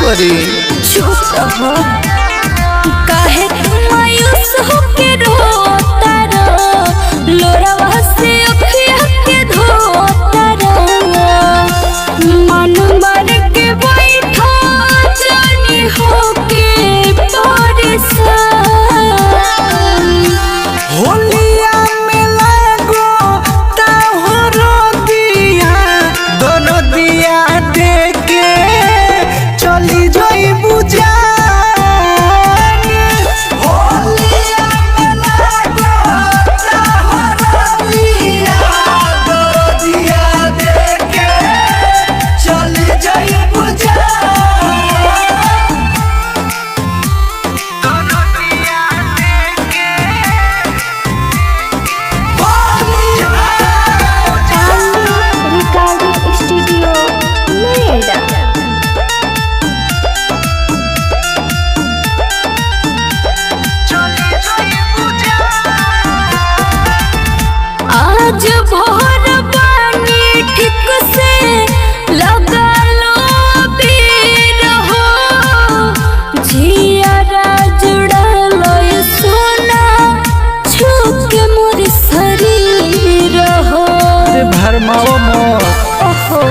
करी। चुप रहो, काहे तुम मायूस होके रोता रहो, लोरावा से अखिया के धोता रहो। मन मार के बैठा जानी होके परेशान। होलिया में लागो ताहरो दिया, दोनों दिया देके चली जाई बुझा। आज भोर पानी ठीक से लगा लो बीर हो, जियारा जुड़ा लो सोना छुके मोर शरीर हो। भरमाओ ओहो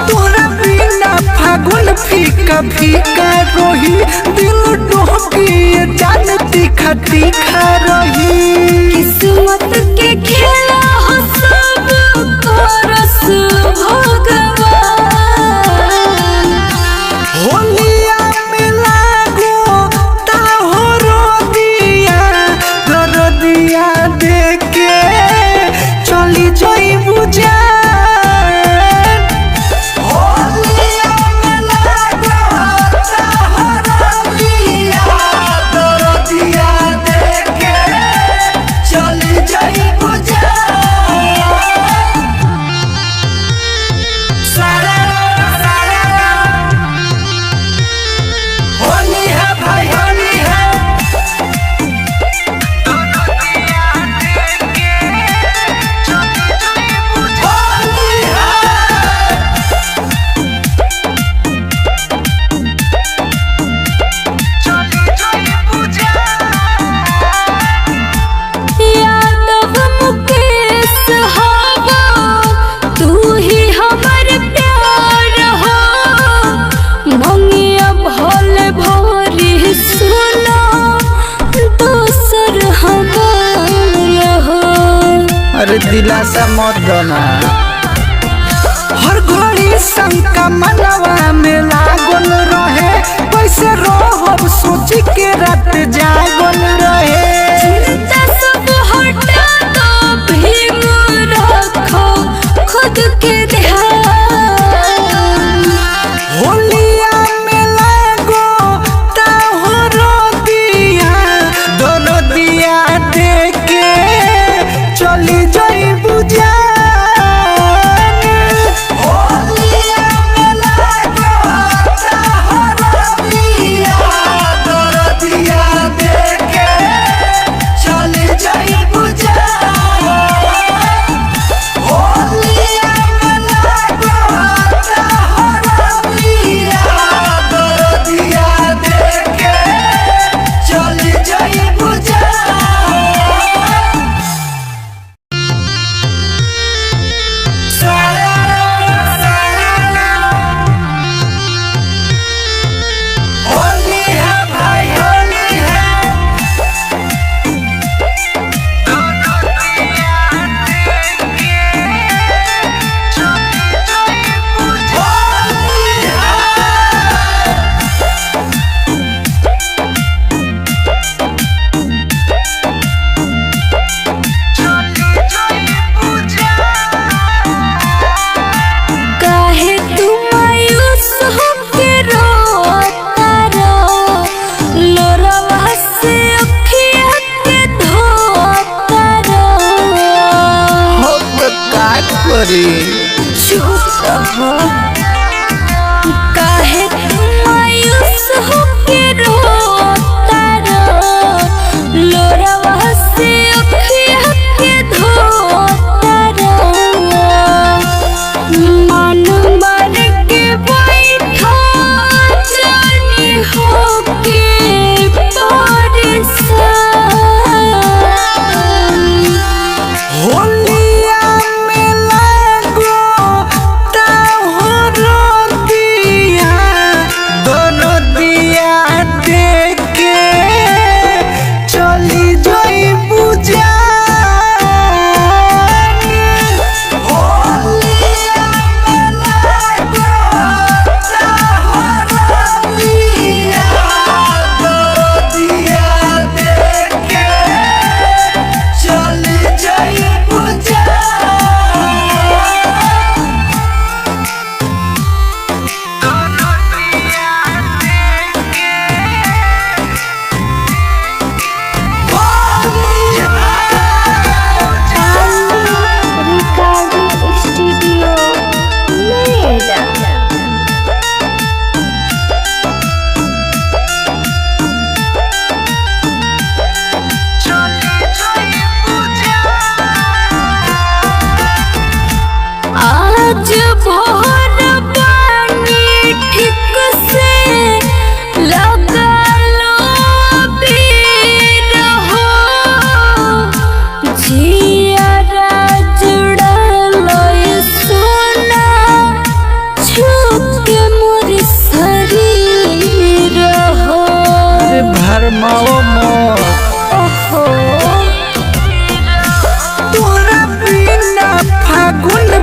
तोरा बिना फागुन फीका फीका रोही, दिल डोहकी जान तीखा तीखा रही। किस्मत के खेला हो सब करस भगवान। होलिया में लागो ताहरो दिया, दोनों दिया देके चली जाई बुझा। अरे दिलासा मत दना, हर घड़ी शंका मनवा में लागल रहे, कैसे रोहब सोच के रात जागल रहे। चिंता सब हटा दो भीम रखो खुद के ध्यान। होलिया में लागो ताहरो दिया, दोनों दिया देके चली जाई बुझा। करी। चुप रहो, काहे तुम मायूस होके रोता रहो, लोरावा से अखिया के धोता रहो। मन मार के बैठा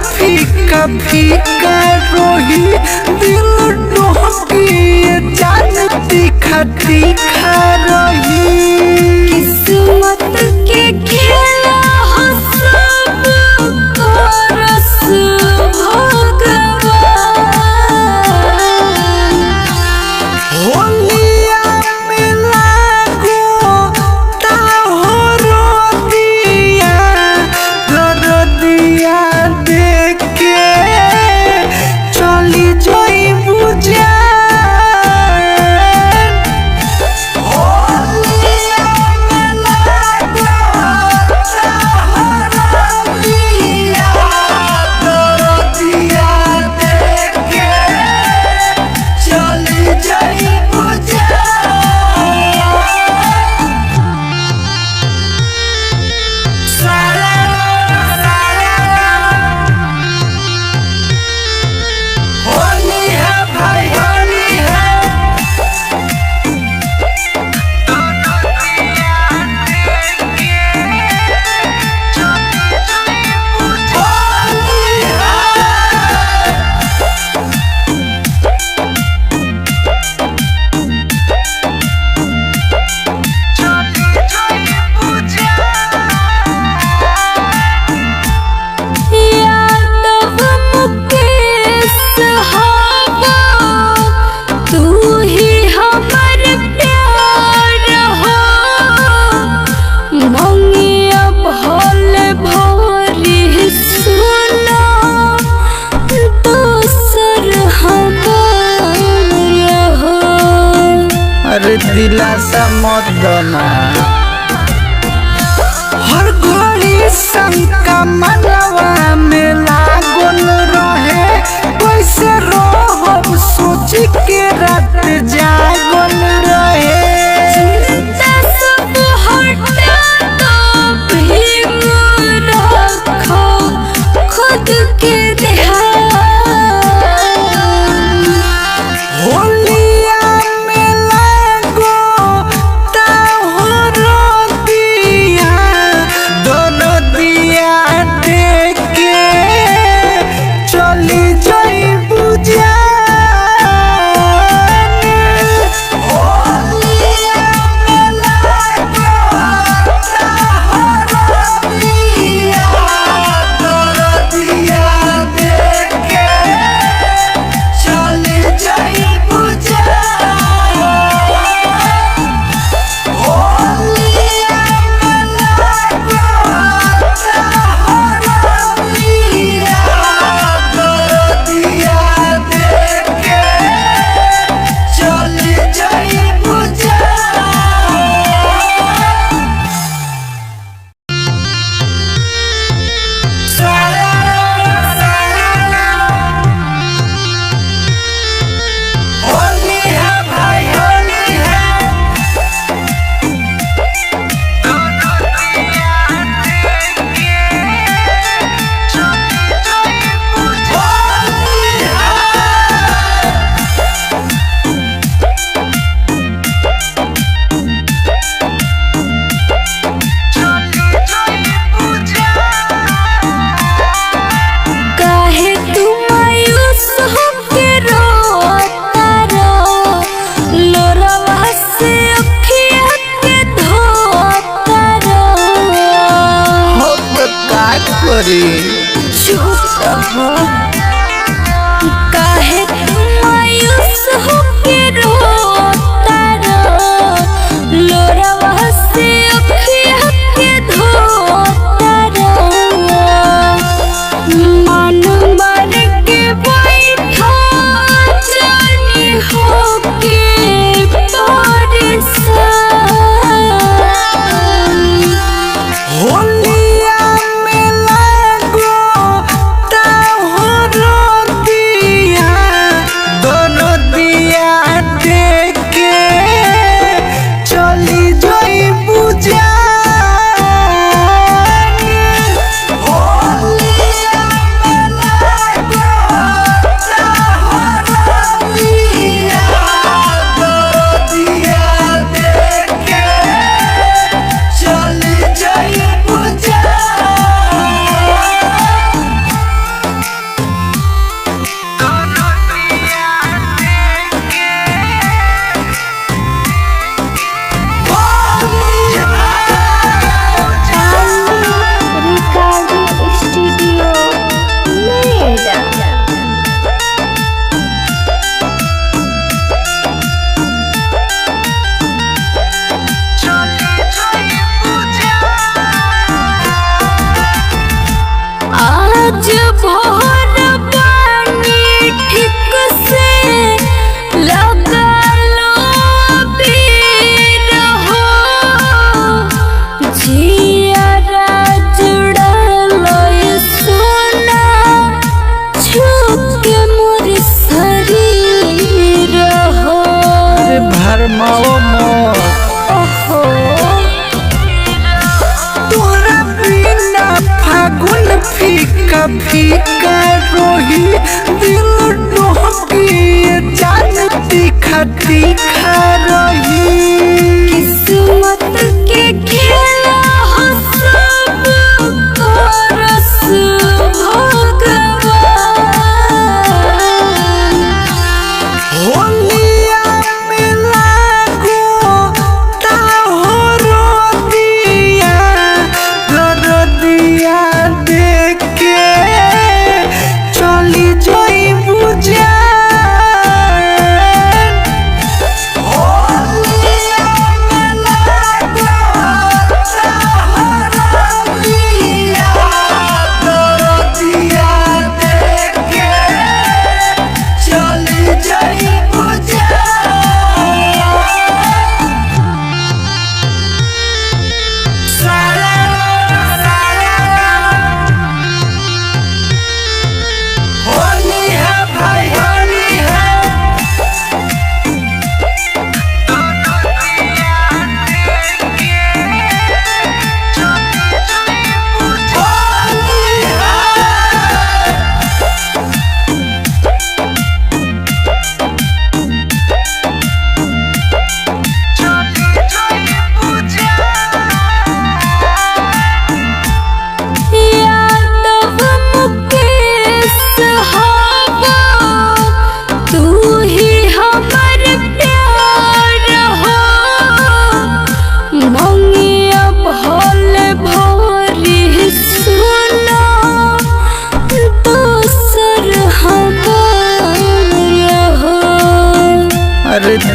फीका फीका रोही दिल डोहकी जान तीखा तीखा रोही किस्मत के खेला हो सब को रस भगवान होलिया में लागो ताहरो दिया दिया देख के चली जाई बुझा होलिया में लागो ताहरो दिया देख के चली जाई बुझा होली है भाई होली है होली यादव मुकेश हवा तू ही हमर प्यार हो मंगिया भोल भोरी सुना दोसर हमार हो अरे दिलासा मत दना हर घड़ी शंका मनवा में लागल रहे कैसे रहब सोच के रात जागल रहे सब हटा दो भीम रखो खुद के ध्यान होलिया में लागो ताहरो दिया दोनों दिया देख के चली जाई बुझा होलिया में लागो ताहरो दिया दोनों दिया देख के चली जाई बुझा होलिया में लागो ताहरो दिया दोनों दिया देख के चली जाई बुझा होली है भाई होली है होली काहे तुम मायूस होके रोता रो लोरवा से अखिया के धोता रो हो तो का करी चुप रहो काहे तुम मायूस होके रोता रो लोरवा से अखिया के धोता रो मन मर के बैठा जानी होके परेशान होलिया में लागो ताहरो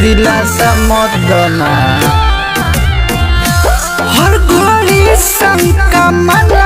दिलासा मत दना हर घड़ी शंका मन